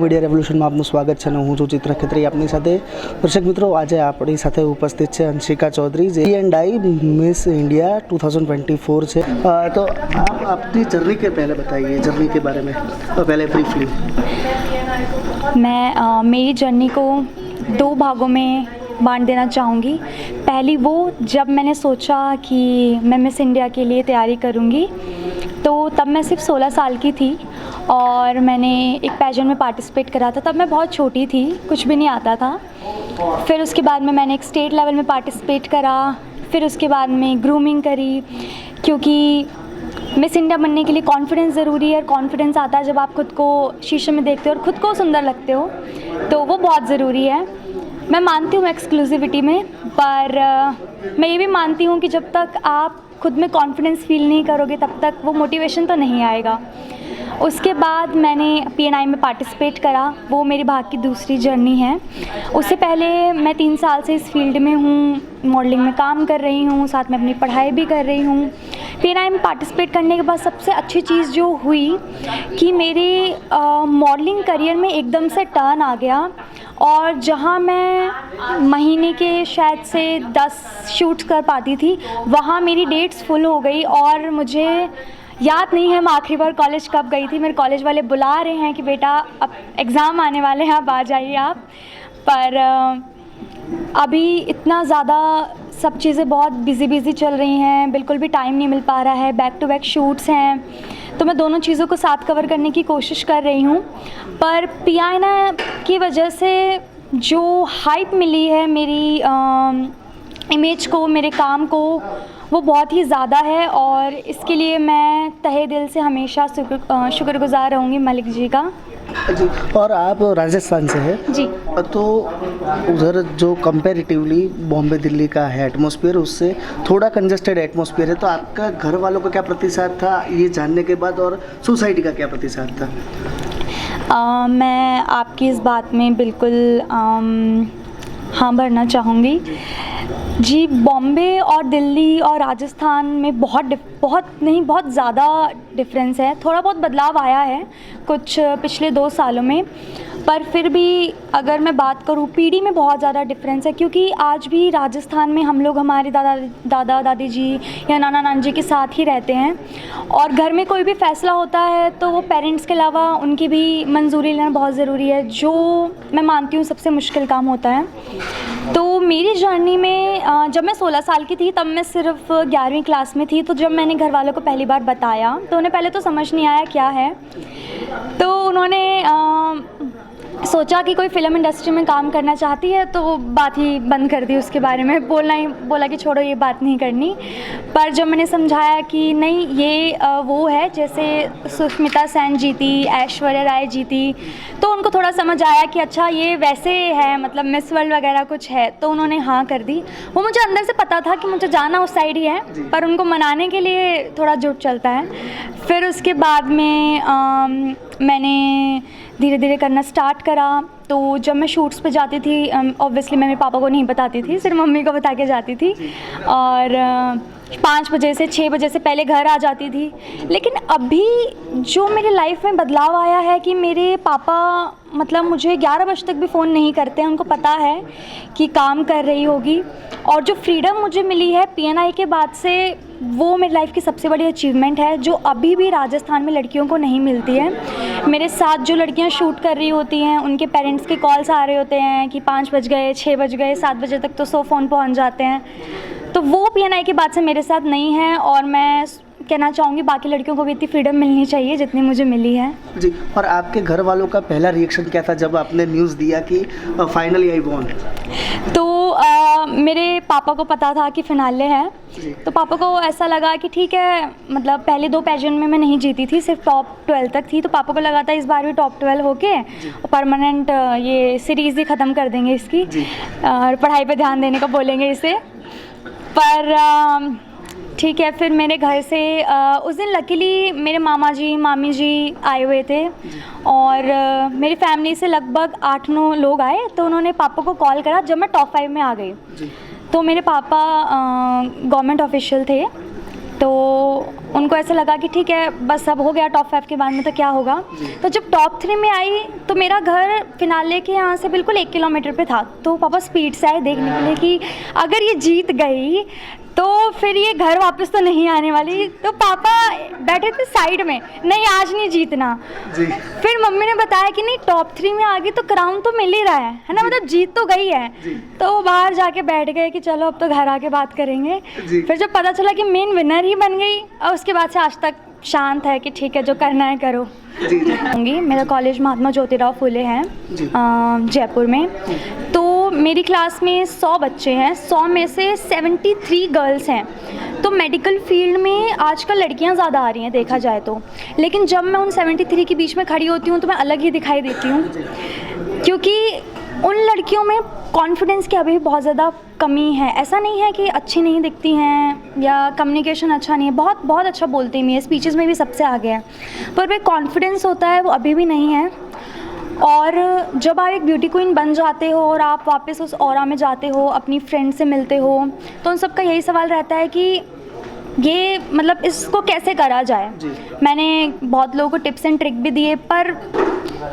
Media રેવોલ્યુશનમાં આપનું સ્વાગત છે અને હું છું ચિત્ર ખેત્રી આપની સાથે. દર્શક મિત્રો, આજે આપણી સાથે ઉપસ્થિત છે અંશિકા ચૌધરી, જે E&I मिस इंडिया 2024 છે. तो आप अपनी जर्नी के पहले बताइए, जर्नी के बारे में पहले ब्रीफली. मैं मेरी जर्नी को दो भागों में बांट देना चाहूँगी. पहली वो, जब मैंने सोचा कि मैं मिस इंडिया के लिए तैयारी करूँगी, तो तब मैं सिर्फ 16 साल की थी और मैंने एक पैजेंट में पार्टिसिपेट करा था. तब मैं बहुत छोटी थी, कुछ भी नहीं आता था. फिर उसके बाद में मैंने एक स्टेट लेवल में पार्टिसिपेट करा. फिर उसके बाद में ग्रूमिंग करी, क्योंकि मिस इंडिया बनने के लिए कॉन्फिडेंस ज़रूरी है. कॉन्फिडेंस आता है जब आप खुद को शीशे में देखते हो और ख़ुद को सुंदर लगते हो, तो वो बहुत ज़रूरी है. मैं मानती हूँ एक्सक्लूसिविटी में, पर मैं ये भी मानती हूँ कि जब तक आप खुद में कॉन्फिडेंस फील नहीं करोगे तब तक वो मोटिवेशन तो नहीं आएगा. उसके बाद मैंने P&I में पार्टिसिपेट करा. वो मेरी भाग की दूसरी जर्नी है. उससे पहले मैं 3 साल से इस फील्ड में हूँ, मॉडलिंग में काम कर रही हूँ, साथ में अपनी पढ़ाई भी कर रही हूँ. P&I में पार्टिसिपेट करने के बाद सबसे अच्छी चीज़ जो हुई कि मेरे मॉडलिंग करियर में एकदम से टर्न आ गया. और जहाँ मैं महीने के शायद से 10 शूट्स कर पाती थी, वहाँ मेरी डेट्स फुल हो गई. और मुझे याद नहीं है मैं आखिरी बार कॉलेज कब गई थी. मेरे कॉलेज वाले बुला रहे हैं कि बेटा अब एग्ज़ाम आने वाले हैं, आप आ जाइए आप. पर अभी इतना ज़्यादा सब चीज़ें बहुत बिज़ी चल रही हैं, बिल्कुल भी टाइम नहीं मिल पा रहा है. बैक टू बैक शूट्स हैं, तो मैं दोनों चीज़ों को साथ कवर करने की कोशिश कर रही हूँ. पर P&I की वजह से जो हाइप मिली है मेरी इमेज को, मेरे काम को, वो बहुत ही ज़्यादा है. और इसके लिए मैं तहे दिल से हमेशा शुक्रगुज़ार रहूँगी मलिक जी का. जी. और आप राजस्थान से हैं जी. तो उधर जो कंपैरेटिवली बॉम्बे दिल्ली का है एटमॉस्फेयर, उससे थोड़ा कंजस्टेड एटमॉस्फेयर है. तो आपका घर वालों का क्या प्रतिसाद था ये जानने के बाद, और सोसाइटी का क्या प्रतिसाद था? मैं आपकी इस बात में बिल्कुल हाँ भरना चाहूँगी. जी, बॉम्बे और दिल्ली और राजस्थान में बहुत ज़्यादा डिफरेंस है. थोड़ा बहुत बदलाव आया है कुछ पिछले 2 सालों में, पर फिर भी अगर मैं बात करूँ, पीढ़ी में बहुत ज़्यादा डिफरेंस है. क्योंकि आज भी राजस्थान में हम लोग हमारे दादा दादी जी या नाना नानी जी के साथ ही रहते हैं. और घर में कोई भी फ़ैसला होता है तो वो पेरेंट्स के अलावा उनकी भी मंजूरी लेना बहुत ज़रूरी है, जो मैं मानती हूँ सबसे मुश्किल काम होता है. तो मेरी जर्नी में जब मैं 16 साल की थी तब मैं सिर्फ 11वीं क्लास में थी. तो जब मैंने घर वालों को पहली बार बताया तो उन्हें पहले तो समझ नहीं आया क्या है. तो उन्होंने सोचा कि कोई फ़िल्म इंडस्ट्री में काम करना चाहती है, तो वो बात ही बंद कर दी. उसके बारे में बोला कि छोड़ो, ये बात नहीं करनी. पर जब मैंने समझाया कि नहीं, ये वो है जैसे सुष्मिता सेन जीती, ऐश्वर्या राय जीती, तो उनको थोड़ा समझ आया कि अच्छा ये वैसे है, मतलब मिस वर्ल्ड वगैरह कुछ है. तो उन्होंने हाँ कर दी. वो मुझे अंदर से पता था कि मुझे जाना उस साइड ही है, पर उनको मनाने के लिए थोड़ा झूठ चलता है. फिर उसके बाद में मैंने धीरे धीरे करना स्टार्ट करा. तो जब मैं शूट्स पे जाती थी, ऑब्वियसली मैं मेरे पापा को नहीं बताती थी, सिर्फ मम्मी को बता के जाती थी. और 5 बजे से 6 बजे से पहले घर आ जाती थी. लेकिन अभी जो मेरे लाइफ में बदलाव आया है कि मेरे पापा मतलब मुझे 11 बजे तक भी फ़ोन नहीं करते हैं. उनको पता है कि काम कर रही होगी. और जो फ्रीडम मुझे मिली है P&I के बाद से, वो मेरी लाइफ की सबसे बड़ी अचीवमेंट है, जो अभी भी राजस्थान में लड़कियों को नहीं मिलती है. मेरे साथ जो लड़कियां शूट कर रही होती हैं, उनके पेरेंट्स के कॉल्स आ रहे होते हैं कि 5 बज गए, 6 बज गए, 7 बजे तक तो 100 फ़ोन पहुंच जाते हैं. तो वो P&I के बाद से मेरे साथ नहीं है. और मैं कहना चाहूँगी बाकी लड़कियों को भी इतनी फ्रीडम मिलनी चाहिए जितनी मुझे मिली है. जी. और आपके घर वालों का पहला रिएक्शन क्या था जब आपने न्यूज़ दिया कि फाइनली आई वॉन? तो मेरे पापा को पता था कि फिनाले है. तो पापा को ऐसा लगा कि ठीक है, मतलब पहले 2 पेजेंट में मैं नहीं जीती थी, सिर्फ टॉप 12 तक थी. तो पापा को लगा था इस बार भी टॉप 12 होके परमानेंट ये सीरीज़ ही ख़त्म कर देंगे इसकी, और पढ़ाई पे ध्यान देने का बोलेंगे इसे. पर ठीक है, फिर मेरे घर से उस दिन लकीली मेरे मामा जी मामी जी आए हुए थे. और मेरी फैमिली से लगभग 8-9 लोग आए. तो उन्होंने पापा को कॉल करा जब मैं टॉप 5 में आ गई. तो मेरे पापा गवर्नमेंट ऑफिशियल थे, तो उनको ऐसा लगा कि ठीक है बस अब हो गया टॉप 5 के बाद में तो क्या होगा। तो जब टॉप 3 में आई तो मेरा घर फिनाले के यहाँ से बिल्कुल 1 किलोमीटर पे था। तो पापा स्पीड से आए देखने के लिए कि अगर ये जीत गई तो फिर ये घर वापस तो नहीं आने वाली। तो पापा बैठे थे साइड में, नहीं आज नहीं जीतना जी। फिर मम्मी ने बताया कि नहीं टॉप 3 में आ गई तो क्राउन तो मिल ही रहा है ना, मतलब जीत तो गई है। तो वो बाहर जाके बैठ गए कि चलो अब तो घर आके बात करेंगे। फिर जब पता चला कि मेन विनर ही बन गई और उसके बाद से आज तक शांत है कि ठीक है जो करना है करो। जी जी। होंगी मेरा कॉलेज महात्मा ज्योतिराव फुले है जयपुर में। तो मेरी क्लास में 100 बच्चे हैं, 100 में से 73 गर्ल्स हैं। तो मेडिकल फील्ड में आजकल लड़कियां ज़्यादा आ रही हैं देखा जाए तो, लेकिन जब मैं उन 73 के बीच में खड़ी होती हूँ तो मैं अलग ही दिखाई देती हूँ, क्योंकि उन लड़कियों में कॉन्फिडेंस की अभी भी बहुत ज़्यादा कमी है। ऐसा नहीं है कि अच्छी नहीं दिखती हैं या कम्युनिकेशन अच्छा नहीं है, बहुत बहुत अच्छा बोलती हैं, स्पीचेस में भी सबसे आगे है, पर वे कॉन्फिडेंस होता है वो अभी भी नहीं है। और जब आप एक ब्यूटी क्वीन बन जाते हो और आप वापस उस ऑरा में जाते हो, अपनी फ्रेंड से मिलते हो, तो उन सबका यही सवाल रहता है कि ये मतलब इसको कैसे करा जाए। मैंने बहुत लोगों को टिप्स एंड ट्रिक भी दिए, पर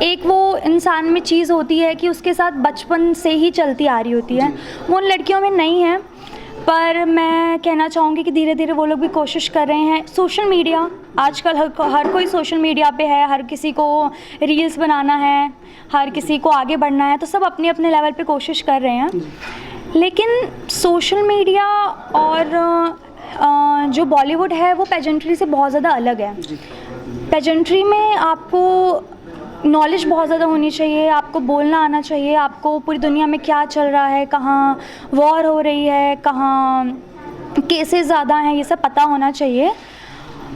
एक वो इंसान में चीज़ होती है कि उसके साथ बचपन से ही चलती आ रही होती है, वो उन लड़कियों में नहीं है। पर मैं कहना चाहूँगी कि धीरे धीरे वो लोग भी कोशिश कर रहे हैं। सोशल मीडिया आजकल हर कोई सोशल मीडिया पे है, हर किसी को रील्स बनाना है, हर किसी को आगे बढ़ना है, तो सब अपने अपने लेवल पे कोशिश कर रहे हैं। लेकिन सोशल मीडिया और जो बॉलीवुड है वो पेजेंट्री से बहुत ज़्यादा अलग है। पेजेंट्री में आपको नॉलेज बहुत ज़्यादा होनी चाहिए, आपको बोलना आना चाहिए, आपको पूरी दुनिया में क्या चल रहा है, कहाँ वॉर हो रही है, कहाँ केसेस ज़्यादा हैं, ये सब पता होना चाहिए।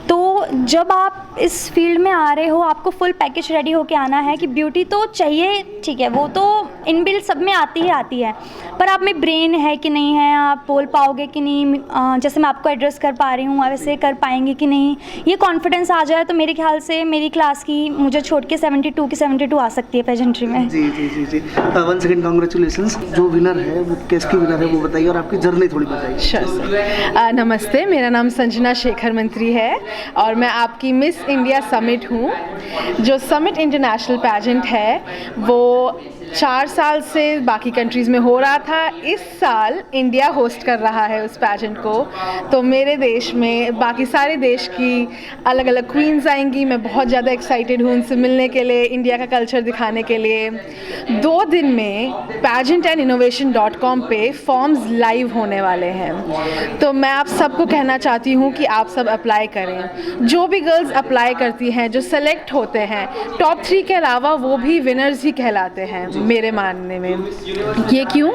तो जब आप इस फील्ड में आ रहे हो आपको फुल पैकेज रेडी होके आना है कि ब्यूटी तो चाहिए, ठीक है वो तो इनबिल्ट सब में आती है, पर आप में ब्रेन है कि नहीं है, आप बोल पाओगे कि नहीं, जैसे मैं आपको एड्रेस कर पा रही हूँ वैसे कर पाएंगे कि नहीं, ये कॉन्फिडेंस आ जाए तो मेरे ख्याल से मेरी क्लास की मुझे छोड़ के 72 की 72 आ सकती है पेजेंट्री में। जी जी जी जी। 1 सेकंड कॉन्ग्रेचुलेशंस। जो विनर है वो किसकी विनर है वो बताइए और आपकी जर्नी थोड़ी बताइए। श्योर। नमस्ते, मेरा नाम संजना शेखर मंत्री है और मैं आपकी मिस इंडिया समिट हूँ। जो समिट इंटरनेशनल पैजेंट है वो 4 साल से बाकी कंट्रीज़ में हो रहा था, इस साल इंडिया होस्ट कर रहा है उस पैजेंट को। तो मेरे देश में बाकी सारे देश की अलग अलग क्वींस आएंगी, मैं बहुत ज़्यादा एक्साइटेड हूँ उनसे मिलने के लिए, इंडिया का कल्चर दिखाने के लिए। 2 दिन में pageantinnovation.com पे फॉर्म्स लाइव होने वाले हैं, तो मैं आप सबको कहना चाहती हूँ कि आप सब अप्लाई करें। जो भी गर्ल्स अप्लाई करती हैं, जो सेलेक्ट होते हैं, टॉप 3 के अलावा वो भी विनर्स ही कहलाते हैं मेरे मानने में। ये क्यों?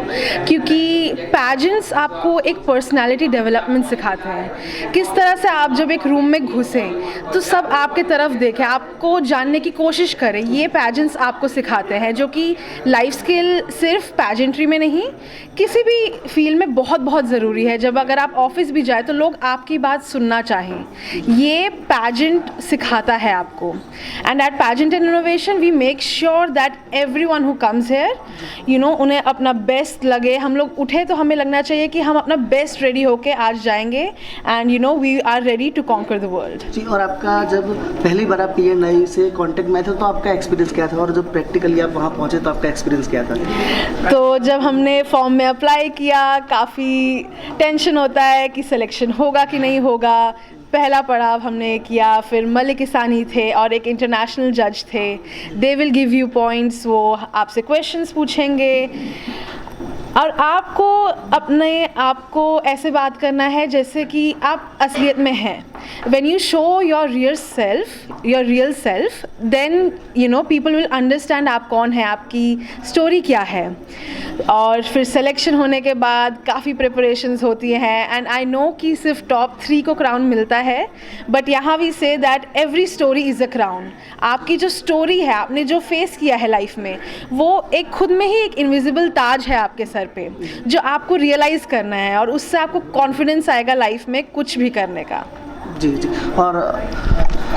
क्योंकि पैजेंट्स आपको एक पर्सनालिटी डेवलपमेंट सिखाते हैं। किस तरह से आप जब एक रूम में घुसें तो सब आपके तरफ देखें, आपको जानने की कोशिश करें, ये पैजेंट्स आपको सिखाते हैं, जो कि लाइफ स्किल सिर्फ पैजेंट्री में नहीं किसी भी फील्ड में बहुत बहुत ज़रूरी है। जब अगर आप ऑफिस भी जाए तो लोग आपकी बात सुनना चाहें, ये पैजेंट सिखाता है आपको। And at pageant and innovation we make sure that everyone who comes here, you know, उन्हें अपना बेस्ट लगे। हम लोग उठे तो हमें लगना चाहिए कि हम अपना बेस्ट रेडी होके आज जाएंगे, and you know we are ready to conquer the world. जी। और आपका जब पहली बार आप P&I से कांटेक्ट में थे तो आपका एक्सपीरियंस क्या था, और जब प्रैक्टिकली आप वहाँ पहुँचे तो आपका एक्सपीरियंस क्या था? तो जब हमने फॉर्म में अप्लाई किया काफ़ी टेंशन होता है कि सिलेक्शन होगा कि नहीं होगा। पहला पड़ाव हमने किया, फिर मलिक इसानी थे और एक इंटरनेशनल जज थे, they will give you points, वो आपसे क्वेश्चंस पूछेंगे और आपको अपने आप को ऐसे बात करना है जैसे कि आप असलियत में हैं। When you show your real self, then you know people will understand आप कौन है, आपकी स्टोरी क्या है। और फिर सिलेक्शन होने के बाद काफ़ी प्रिपरेशंस होती हैं, एंड आई नो कि सिर्फ टॉप 3 को क्राउन मिलता है, बट यहाँ we say that every story is a crown. आपकी जो स्टोरी है, आपने जो फेस किया है लाइफ में, वो एक खुद में ही एक इनविजिबल ताज है आपके सर पे, जो आपको रियलाइज़ करना है और उससे आपको कॉन्फिडेंस आएगा लाइफ में कुछ भी करने का। जी जी। और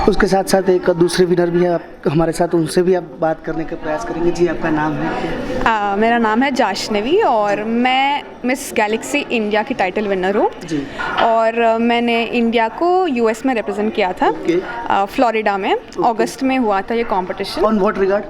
उसके साथ साथ एक दूसरे विनर भी है हमारे साथ, उनसे भी आप बात करने का प्रयास करेंगे। जी, आपका नाम है? मेरा नाम है जाशनवी और मैं मिस गैलेक्सी इंडिया की टाइटल विनर हूँ। जी। और मैंने इंडिया को यूएस में रिप्रेजेंट किया था। Okay. फ्लोरिडा में अगस्त में हुआ था ये competition. On what regard?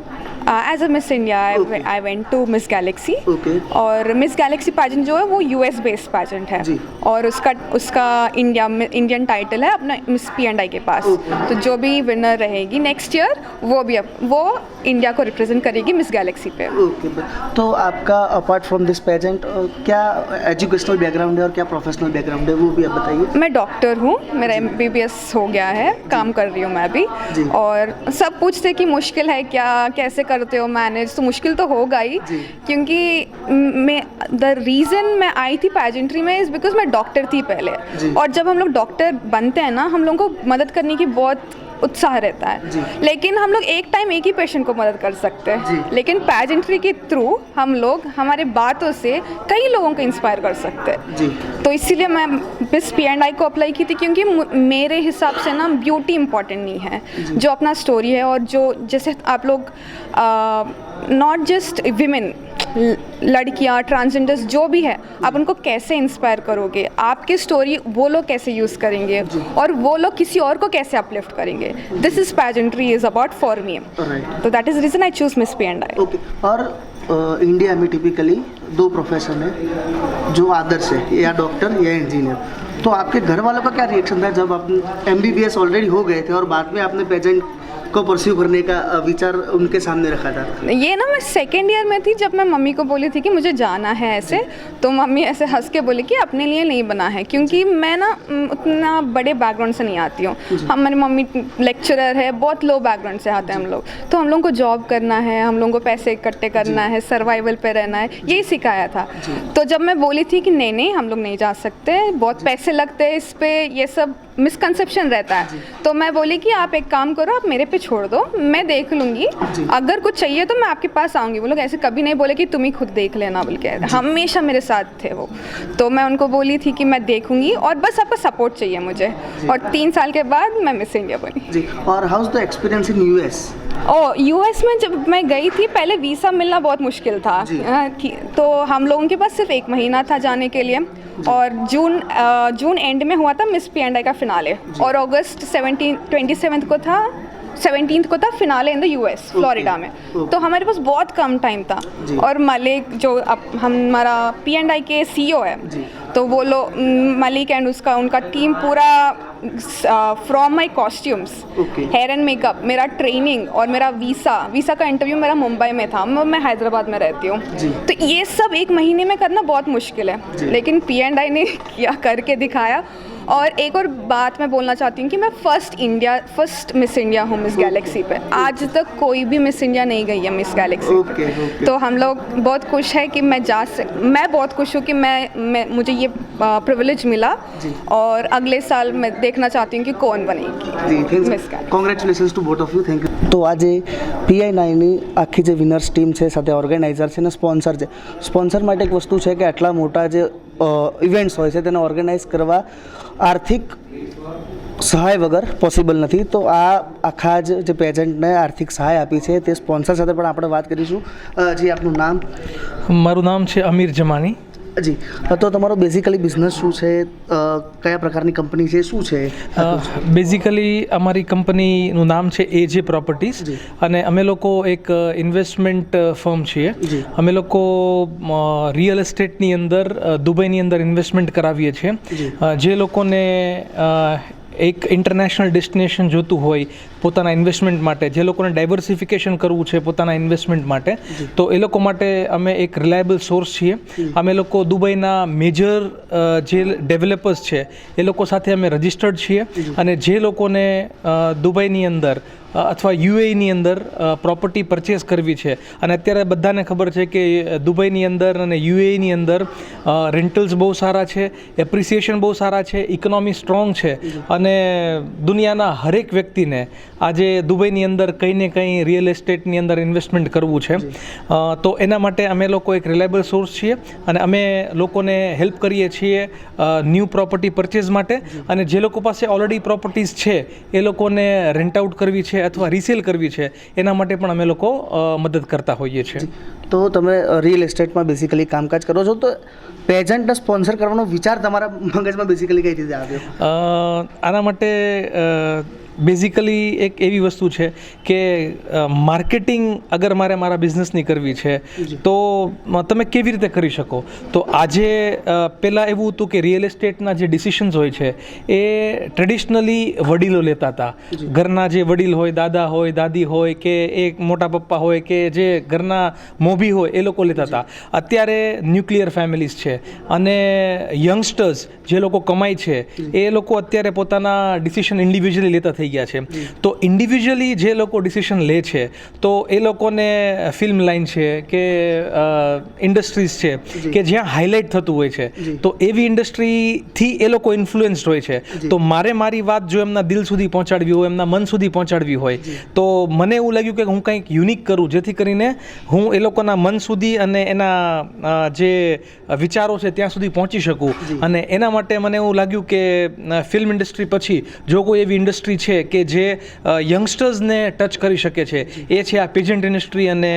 As a Miss India Okay. I went to Miss Galaxy. Okay. और मिस गैलेक्सी पैजेंट जो है वो यूएस बेस्ड पैजेंट है। जी। और उसका इंडियन टाइटल है अपना मिस P&I के पास। Okay. तो जो भी विनर रहेगी नेक्स्ट ईयर वो इंडिया को रिप्रेजेंट करेगी मिस गैलेक्सी पे। ओके। तो आपका अपार्ट फ्रॉम दिस पेजेंट क्या एजुकेशनल बैकग्राउंड है और क्या प्रोफेशनल बैकग्राउंड है, वो भी आप बताइए। मैं डॉक्टर हूँ, मेरा MBBS हो गया है, काम कर रही हूँ मैं अभी। जी। और सब पूछते कि मुश्किल है क्या, कैसे करते हो मैनेज, तो मुश्किल तो होगा ही। जी। क्योंकि मैं द रीज़न मैं आई थी पैजेंट्री में इज़ बिकॉज मैं डॉक्टर थी पहले। जी। और जब हम लोग डॉक्टर बनते हैं ना, हम लोगों को मदद करने की बहुत उत्साह रहता जी। है, लेकिन हम लोग एक टाइम एक ही पेशेंट को मदद कर सकते हैं। जी। लेकिन पैजेंट्री के थ्रू हम लोग हमारे बातों से कई लोगों को इंस्पायर कर सकते हैं। जी। तो इसीलिए मैं मिस P&I को अप्लाई की थी, क्योंकि मेरे हिसाब से ना ब्यूटी इम्पॉर्टेंट नहीं है, जो अपना स्टोरी है। और जो जैसे आप लोग नॉट जस्ट विमेन, लड़कियाँ, ट्रांसजेंडर्स जो भी है, आप उनको कैसे इंस्पायर करोगे, आपकी स्टोरी वो लोग कैसे यूज़ करेंगे और वो लोग किसी और को कैसे अपलिफ्ट करेंगे। This is pageantry is about for me. Right. तो that is reason I choose Miss P&I। Okay. और इंडिया में टिपिकली दो प्रोफेशन है जो आदर्श है, या डॉक्टर या इंजीनियर। तो आपके घर वालों का क्या रिएक्शन था जब आप MBBS ऑलरेडी हो गए थे और बाद में आपने पेजेंट को परस्यू करने का विचार उनके सामने रखा था? ये ना मैं सेकेंड ईयर में थी जब मैं मम्मी को बोली थी कि मुझे जाना है ऐसे, तो मम्मी ऐसे हंस के बोली कि अपने लिए नहीं बना है, क्योंकि मैं ना उतना बड़े बैकग्राउंड से नहीं आती हूँ। हमारी मम्मी लेक्चरर है, बहुत लो बैकग्राउंड से आते हैं हम लोग, तो हम लोगों को जॉब करना है, हम लोगों को पैसे इकट्ठे करना है, सर्वाइवल पे रहना है, यही सिखाया था। तो जब मैं बोली थी कि नहीं हम लोग नहीं जा सकते, बहुत पैसे लगते हैं इस पे, ये सब मिसकंसेप्शन रहता है, तो मैं बोली कि आप एक काम करो, आप मेरे पे छोड़ दो, मैं देख लूँगी, अगर कुछ चाहिए तो मैं आपके पास आऊँगी। वो लोग ऐसे कभी नहीं बोले कि तुम ही खुद देख लेना, बोल के हमेशा मेरे साथ थे वो। तो मैं उनको बोली थी कि मैं देखूँगी और बस आपका सपोर्ट चाहिए मुझे। और 3 साल के बाद मैं मिस इंडिया बनी। जी। और how is the experience in US? US में जब मैं गई थी, पहले वीज़ा मिलना बहुत मुश्किल था। तो हम लोगों के पास सिर्फ 1 महीना था जाने के लिए। और जून एंड में हुआ था मिस P&I का फिनाले, और अगस्त 27 को था 17th को था finale in the US Florida में। तो हमारे पास बहुत कम टाइम था। और मलिक जो अब हमारा P&I के CEO है, तो वो लोग मलिक एंड उनका टीम पूरा from my costumes, hair and makeup, मेरा ट्रेनिंग और मेरा वीसा का इंटरव्यू मेरा मुंबई में था, मैं हैदराबाद में रहती हूँ। तो ये सब 1 महीने में करना बहुत मुश्किल है, लेकिन P&I ने किया, करके दिखाया। और एक और बात मैं बोलना चाहती हूँ कि मैं फर्स्ट मिस इंडिया हूँ मिस गैलेक्सी पे। आज तक कोई भी मिस इंडिया नहीं गई है मिस गैलेक्सी पे। तो हम लोग बहुत खुश है कि मैं बहुत खुश हूँ कि मुझे ये प्रिविलेज मिला। और अगले साल मैं देखना चाहती हूँ कि कौन बनेगी miss Galaxy. Congratulations two both of you, thank you. તો આજે PI9ની આખી જે વિનર્સ ટીમ છે, સાથે ઓર્ગેનાઇઝર છે અને સ્પોન્સર છે. સ્પોન્સર માટે એક વસ્તુ છે કે આટલા મોટા જે ઇવેન્ટ્સ હોય છે તેને ઓર્ગેનાઇઝ કરવા આર્થિક સહાય વગર પોસિબલ નથી. તો આ આખા જે પેજન્ટને આર્થિક સહાય આપી છે તે સ્પોન્સર સાથે પણ આપણે વાત કરીશું. જી, આપનું નામ? મારું નામ છે અમીર જમાની. જી, તો તમારો બેઝિકલી બિઝનેસ શું છે, કયા પ્રકારની કંપની છે, શું છે? બેઝિકલી અમારી કંપનીનું નામ છે AJ પ્રોપર્ટીઝ, અને અમે લોકો એક ઇન્વેસ્ટમેન્ટ ફર્મ છીએ. અમે લોકો રિયલ એસ્ટેટની અંદર દુબઈની અંદર ઇન્વેસ્ટમેન્ટ કરાવીએ છીએ. જે લોકોને એક ઇન્ટરનેશનલ ડેસ્ટિનેશન જોતું હોય પોતાના ઇન્વેસ્ટમેન્ટ માટે, જે લોકોને ડાયવર્સિફિકેશન કરવું છે પોતાના ઇન્વેસ્ટમેન્ટ માટે, તો એ લોકો માટે અમે એક રિલાયબલ સોર્સ છીએ. અમે લોકો દુબઈના મેજર જે ડેવલપર્સ છે એ લોકો સાથે અમે રજિસ્ટર્ડ છીએ, અને જે લોકોને દુબઈની અંદર અથવા UAEની અંદર પ્રોપર્ટી પરચેસ કરવી છે, અને અત્યારે બધાને ખબર છે કે દુબઈની અંદર અને UAEની અંદર રેન્ટલ્સ બહુ સારા છે, એપ્રિસિએશન બહુ સારા છે, ઇકોનોમી સ્ટ્રોંગ છે, અને દુનિયાના હરેક વ્યક્તિને આજે દુબઈની અંદર કંઈ ને કંઈ રિયલ એસ્ટેટની અંદર ઇન્વેસ્ટમેન્ટ કરવું છે તો એના માટે અમે લોકો એક રિલાયબલ સોર્સ છીએ અને અમે લોકોને હેલ્પ કરીએ છીએ ન્યૂ પ્રોપર્ટી પરચેઝ માટે, અને જે લોકો પાસે ઓલરેડી પ્રોપર્ટીઝ છે એ લોકોને રેન્ટ આઉટ કરવી છે અથવા રિસેલ કરવી છે એના માટે પણ અમે લોકો મદદ કરતા હોઈએ છીએ. તો તમે રિયલ એસ્ટેટમાં બેસિકલી કામકાજ કરો છો, તો પેજન્ટને સ્પોન્સર કરવાનો વિચાર તમારા મગજમાં બેસિકલી કઈ રીતે આવ્યો? આના માટે બેઝિકલી એક એવી વસ્તુ છે કે માર્કેટિંગ અગર મારે મારા બિઝનેસની કરવી છે તો તમે કેવી રીતે કરી શકો. તો આજે પહેલાં એવું હતું કે રિયલ એસ્ટેટના જે ડિસિશન્સ હોય છે એ ટ્રેડિશનલી વડીલો લેતા હતા. ઘરના જે વડીલ હોય, દાદા હોય, દાદી હોય કે એક મોટા પપ્પા હોય કે જે ઘરના મોભી હોય એ લોકો લેતા હતા. અત્યારે ન્યુક્લિયર ફેમિલીઝ છે અને યંગસ્ટર્સ જે લોકો કમાય છે એ લોકો અત્યારે પોતાના ડિસિશન ઇન્ડિવિજ્યુઅલી લેતા થઈ ગયા છે. તો ઇન્ડિવિજ્યુઅલી જે લોકો ડિસિશન લે છે તો એ લોકોને ફિલ્મ લાઇન છે કે ઇન્ડસ્ટ્રીઝ છે કે જ્યાં હાઇલાઇટ થતું હોય છે તો એવી ઇન્ડસ્ટ્રીથી એ લોકો ઇન્ફ્લુઅન્સ્ડ હોય છે. તો મારી વાત જો એમના દિલ સુધી પહોંચાડવી હોય, એમના મન સુધી પહોંચાડવી હોય તો મને એવું લાગ્યું કે હું કંઈક યુનિક કરું જેથી કરીને હું એ લોકોના મન સુધી અને એના જે વિચારો છે ત્યાં સુધી પહોંચી શકું. અને એના માટે મને એવું લાગ્યું કે ફિલ્મ ઇન્ડસ્ટ્રી પછી જો કોઈ એવી ઇન્ડસ્ટ્રી છે કે જે યંગસ્ટર્સને ટચ કરી શકે છે એ છે આ પેજન્ટ ઇન્ડસ્ટ્રી અને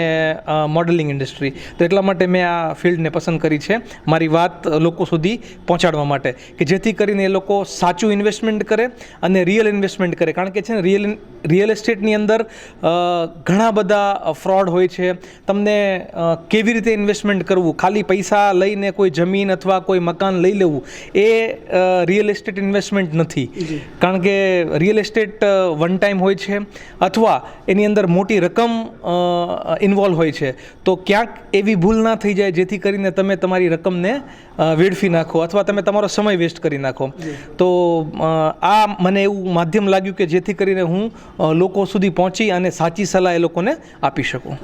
મોડેલિંગ ઇન્ડસ્ટ્રી. તો એટલા માટે મેં આ ફિલ્ડને પસંદ કરી છે મારી વાત લોકો સુધી પહોંચાડવા માટે, કે જેથી કરીને એ લોકો સાચું ઇન્વેસ્ટમેન્ટ કરે અને રિયલ ઇન્વેસ્ટમેન્ટ કરે. કારણ કે છે ને રિયલ એસ્ટેટની અંદર ઘણા બધા ફ્રોડ હોય છે. તમને કેવી રીતે ઇન્વેસ્ટમેન્ટ કરવું, ખાલી પૈસા લઈને કોઈ જમીન અથવા કોઈ મકાન લઈ લેવું એ રિયલ એસ્ટેટ ઇન્વેસ્ટમેન્ટ નથી. કારણ કે રિયલ એસ્ટેટ વન ટાઈમ હોય છે અથવા એની અંદર મોટી રકમ ઇન્વોલ્વ હોય છે. તો ક્યાંક એવી ભૂલ ના થઈ જાય જેથી કરીને તમે તમારી રકમને વેડફી નાખો અથવા તમે તમારો સમય વેસ્ટ કરી નાખો. તો આ મને એવું માધ્યમ લાગ્યું કે જેથી કરીને હું લોકો સુધી પહોંચી અને સાચી સલાહ એ લોકોને આપી શકું.